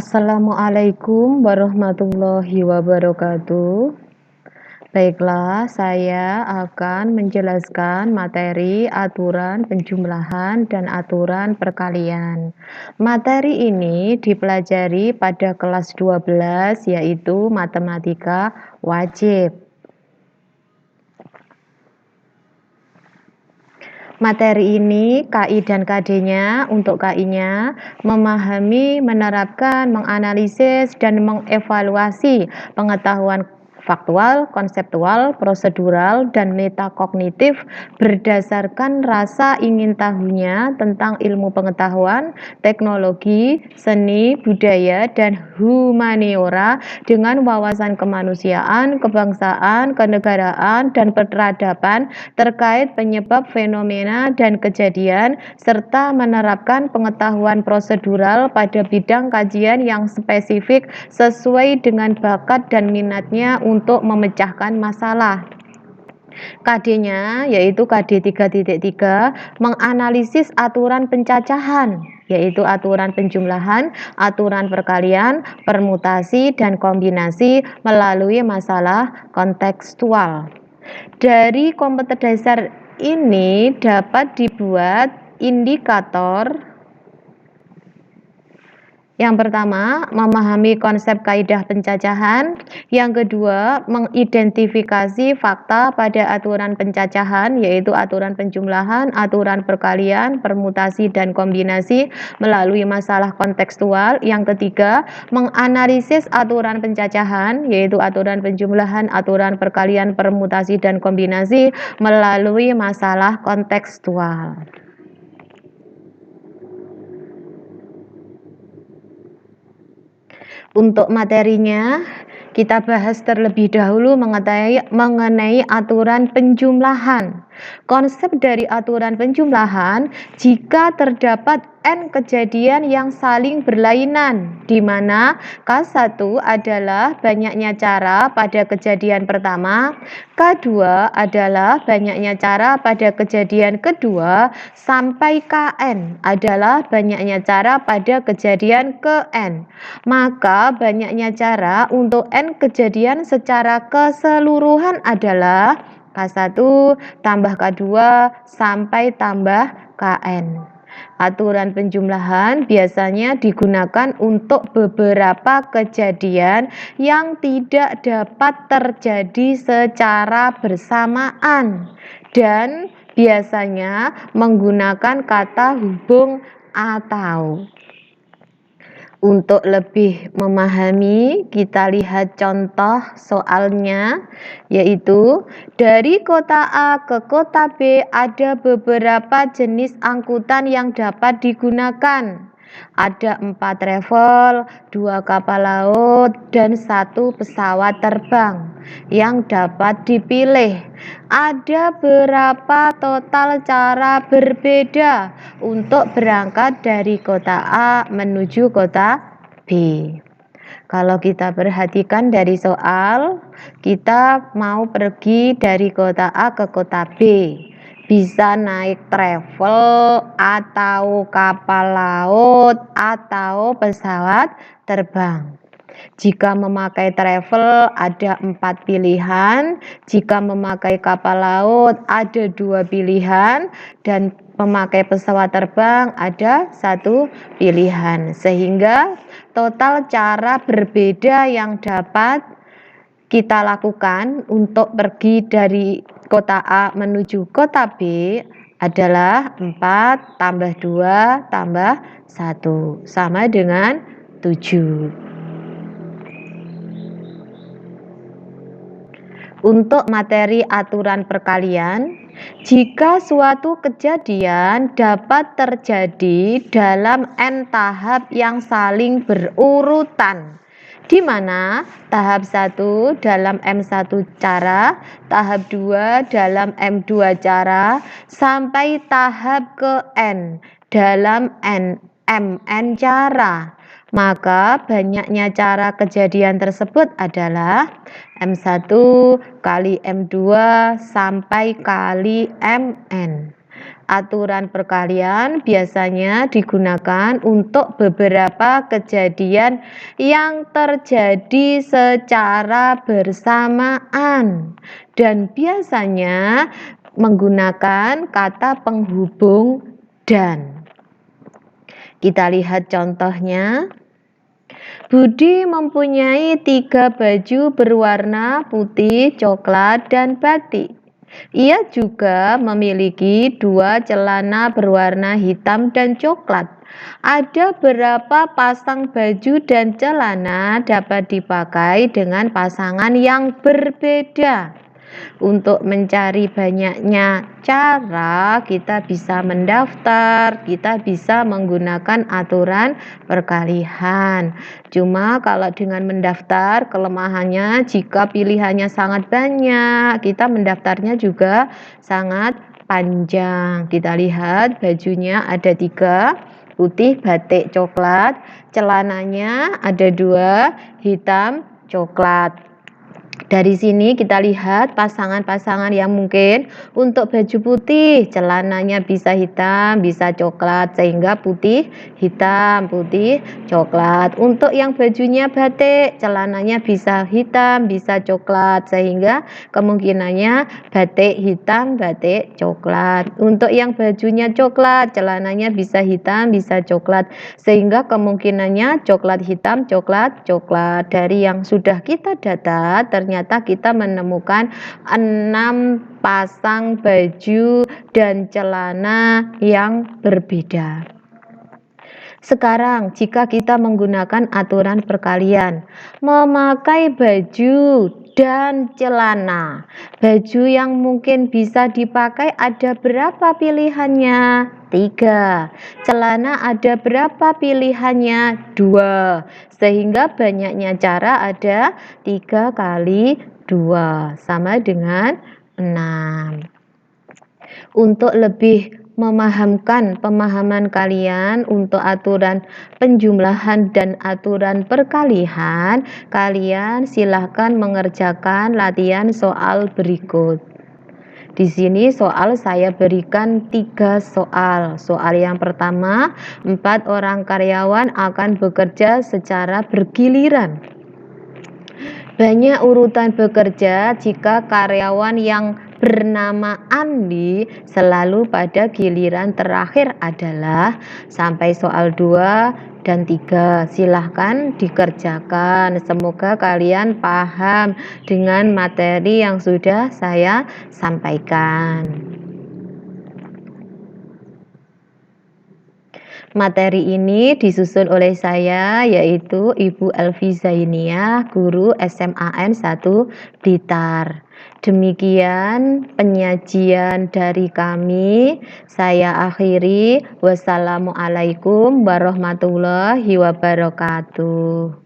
Assalamualaikum warahmatullahi wabarakatuh. Baiklah, saya akan menjelaskan materi aturan penjumlahan dan aturan perkalian. Materi ini dipelajari pada kelas 12, yaitu matematika wajib. Materi ini KI dan KD-nya, untuk KI-nya memahami, menerapkan, menganalisis, dan mengevaluasi pengetahuan faktual, konseptual, prosedural, dan metakognitif berdasarkan rasa ingin tahunya tentang ilmu pengetahuan, teknologi, seni, budaya, dan humaniora dengan wawasan kemanusiaan, kebangsaan, kenegaraan, dan peradaban terkait penyebab fenomena dan kejadian, serta menerapkan pengetahuan prosedural pada bidang kajian yang spesifik sesuai dengan bakat dan minatnya untuk memecahkan masalah. KD-nya yaitu KD 3.3 menganalisis aturan pencacahan, yaitu aturan penjumlahan, aturan perkalian, permutasi, dan kombinasi melalui masalah kontekstual. Dari komputer dasar ini dapat dibuat indikator. Yang pertama, memahami konsep kaidah pencacahan. Yang kedua, mengidentifikasi fakta pada aturan pencacahan, yaitu aturan penjumlahan, aturan perkalian, permutasi, dan kombinasi melalui masalah kontekstual. Yang ketiga, menganalisis aturan pencacahan, yaitu aturan penjumlahan, aturan perkalian, permutasi, dan kombinasi melalui masalah kontekstual. Untuk materinya, kita bahas terlebih dahulu mengenai aturan penjumlahan. Konsep dari aturan penjumlahan, jika terdapat N kejadian yang saling berlainan, di mana K1 adalah banyaknya cara pada kejadian pertama, K2 adalah banyaknya cara pada kejadian kedua, sampai Kn adalah banyaknya cara pada kejadian ke-N. Maka banyaknya cara untuk N kejadian secara keseluruhan adalah K1 tambah K2 sampai tambah Kn. Aturan penjumlahan biasanya digunakan untuk beberapa kejadian yang tidak dapat terjadi secara bersamaan dan biasanya menggunakan kata hubung atau. Untuk lebih memahami, kita lihat contoh soalnya, yaitu dari kota A ke kota B ada beberapa jenis angkutan yang dapat digunakan. Ada 4 travel, 2 kapal laut, dan 1 pesawat terbang yang dapat dipilih. Ada berapa total cara berbeda untuk berangkat dari kota A menuju kota B? Kalau kita perhatikan dari soal, kita mau pergi dari kota A ke kota B. Bisa naik travel atau kapal laut atau pesawat terbang. Jika memakai travel ada 4 pilihan, jika memakai kapal laut ada 2 pilihan, dan memakai pesawat terbang ada 1 pilihan. Sehingga total cara berbeda yang dapat kita lakukan untuk pergi dari kota A menuju kota B adalah 4 tambah 2 tambah 1 sama dengan 7. Untuk materi aturan perkalian, jika suatu kejadian dapat terjadi dalam N tahap yang saling berurutan, di mana tahap 1 dalam M1 cara, tahap 2 dalam M2 cara, sampai tahap ke N dalam MN cara. Maka banyaknya cara kejadian tersebut adalah M1 kali M2 sampai kali Mn. Aturan perkalian biasanya digunakan untuk beberapa kejadian yang terjadi secara bersamaan dan biasanya menggunakan kata penghubung dan. Kita lihat contohnya. Budi mempunyai 3 baju berwarna putih, coklat, dan batik. Ia juga memiliki 2 celana berwarna hitam dan coklat. Ada berapa pasang baju dan celana dapat dipakai dengan pasangan yang berbeda? Untuk mencari banyaknya cara, kita bisa mendaftar, kita bisa menggunakan aturan perkalian. Cuma kalau dengan mendaftar, kelemahannya jika pilihannya sangat banyak, kita mendaftarnya juga sangat panjang. Kita lihat bajunya ada 3, putih, batik, coklat. Celananya ada 2, hitam, coklat. Dari sini kita lihat pasangan-pasangan yang mungkin. Untuk baju putih, celananya bisa hitam, bisa coklat, sehingga putih, hitam, putih, coklat. Untuk yang bajunya batik, celananya bisa hitam, bisa coklat, sehingga kemungkinannya batik hitam, batik coklat. Untuk yang bajunya coklat, celananya bisa hitam, bisa coklat, sehingga kemungkinannya coklat hitam, coklat, coklat. Dari yang sudah kita data, ternyata kita menemukan 6 pasang baju dan celana yang berbeda. Sekarang, jika kita menggunakan aturan perkalian, memakai baju dan celana. Baju yang mungkin bisa dipakai ada berapa pilihannya? 3. Celana ada berapa pilihannya? 2. Sehingga banyaknya cara ada 3 kali 2 sama dengan 6. Untuk lebih memahamkan pemahaman kalian untuk aturan penjumlahan dan aturan perkalian, kalian silahkan mengerjakan latihan soal berikut. Di sini soal saya berikan 3 soal. Soal yang pertama, 4 orang karyawan akan bekerja secara bergiliran. Banyak urutan bekerja jika karyawan yang bernama Andi selalu pada giliran terakhir adalah. Sampai soal 2 dan 3 silahkan dikerjakan. Semoga kalian paham dengan materi yang sudah saya sampaikan. Materi ini disusun oleh saya, yaitu Ibu Elvi Zainiah, guru SMAN 1 Blitar. Demikian penyajian dari kami. Saya akhiri. Wassalamualaikum warahmatullahi wabarakatuh.